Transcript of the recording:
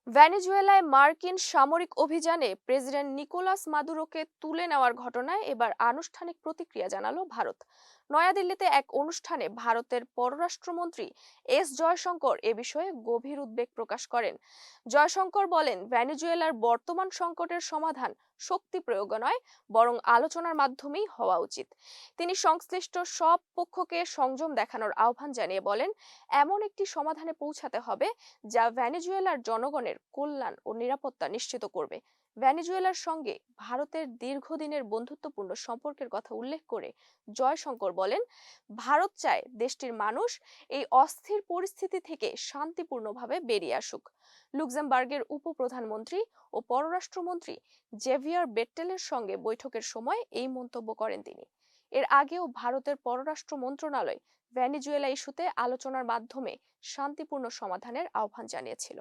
ভেনেজুয়েলায় মার্কিন সামরিক অভিযানে প্রেসিডেন্ট নিকোলাস মাদুরোকে তুলে নেওয়ার ঘটনায় এবার আনুষ্ঠানিক প্রতিক্রিয়া জানালো ভারত। নয়াদিল্লিতে এক অনুষ্ঠানে ভারতের পররাষ্ট্রমন্ত্রী জয়শঙ্কর এ বিষয়ে গভীর উদ্বেগ প্রকাশ করেন। জয়শঙ্কর বলেন, ভেনেজুয়েলার বর্তমান সংকটের সমাধান শক্তি প্রয়োগে নয়, বরং আলোচনার মাধ্যমেই হওয়া উচিত। তিনি সংশ্লিষ্ট সব পক্ষকে সংযম দেখানোর আহ্বান জানিয়ে বলেন, এমন একটি সমাধানে পৌঁছাতে হবে যা ভেনেজুয়েলার জনগণের কল্যাণ ও নিরাপত্তা নিশ্চিত করবে। ভেনেজুয়েলার সঙ্গে ভারতের দীর্ঘদিনের বন্ধুত্বপূর্ণ সম্পর্কের কথা উল্লেখ করে জয়শঙ্কর বলেন, ভারত চায় দেশটির মানুষ এই অস্থির পরিস্থিতি থেকে শান্তিপূর্ণভাবে বেরিয়ে আসুক। লুক্সেমবার্গের উপপ্রধানমন্ত্রী ও পররাষ্ট্রমন্ত্রী জেভিয়ার বেট্টেলের সঙ্গে বৈঠকের সময় এই মন্তব্য করেন তিনি। এর আগেও ভারতের পররাষ্ট্র মন্ত্রণালয় ভেনেজুয়েলা ইস্যুতে আলোচনার মাধ্যমে শান্তিপূর্ণ সমাধানের আহ্বান জানিয়েছিল।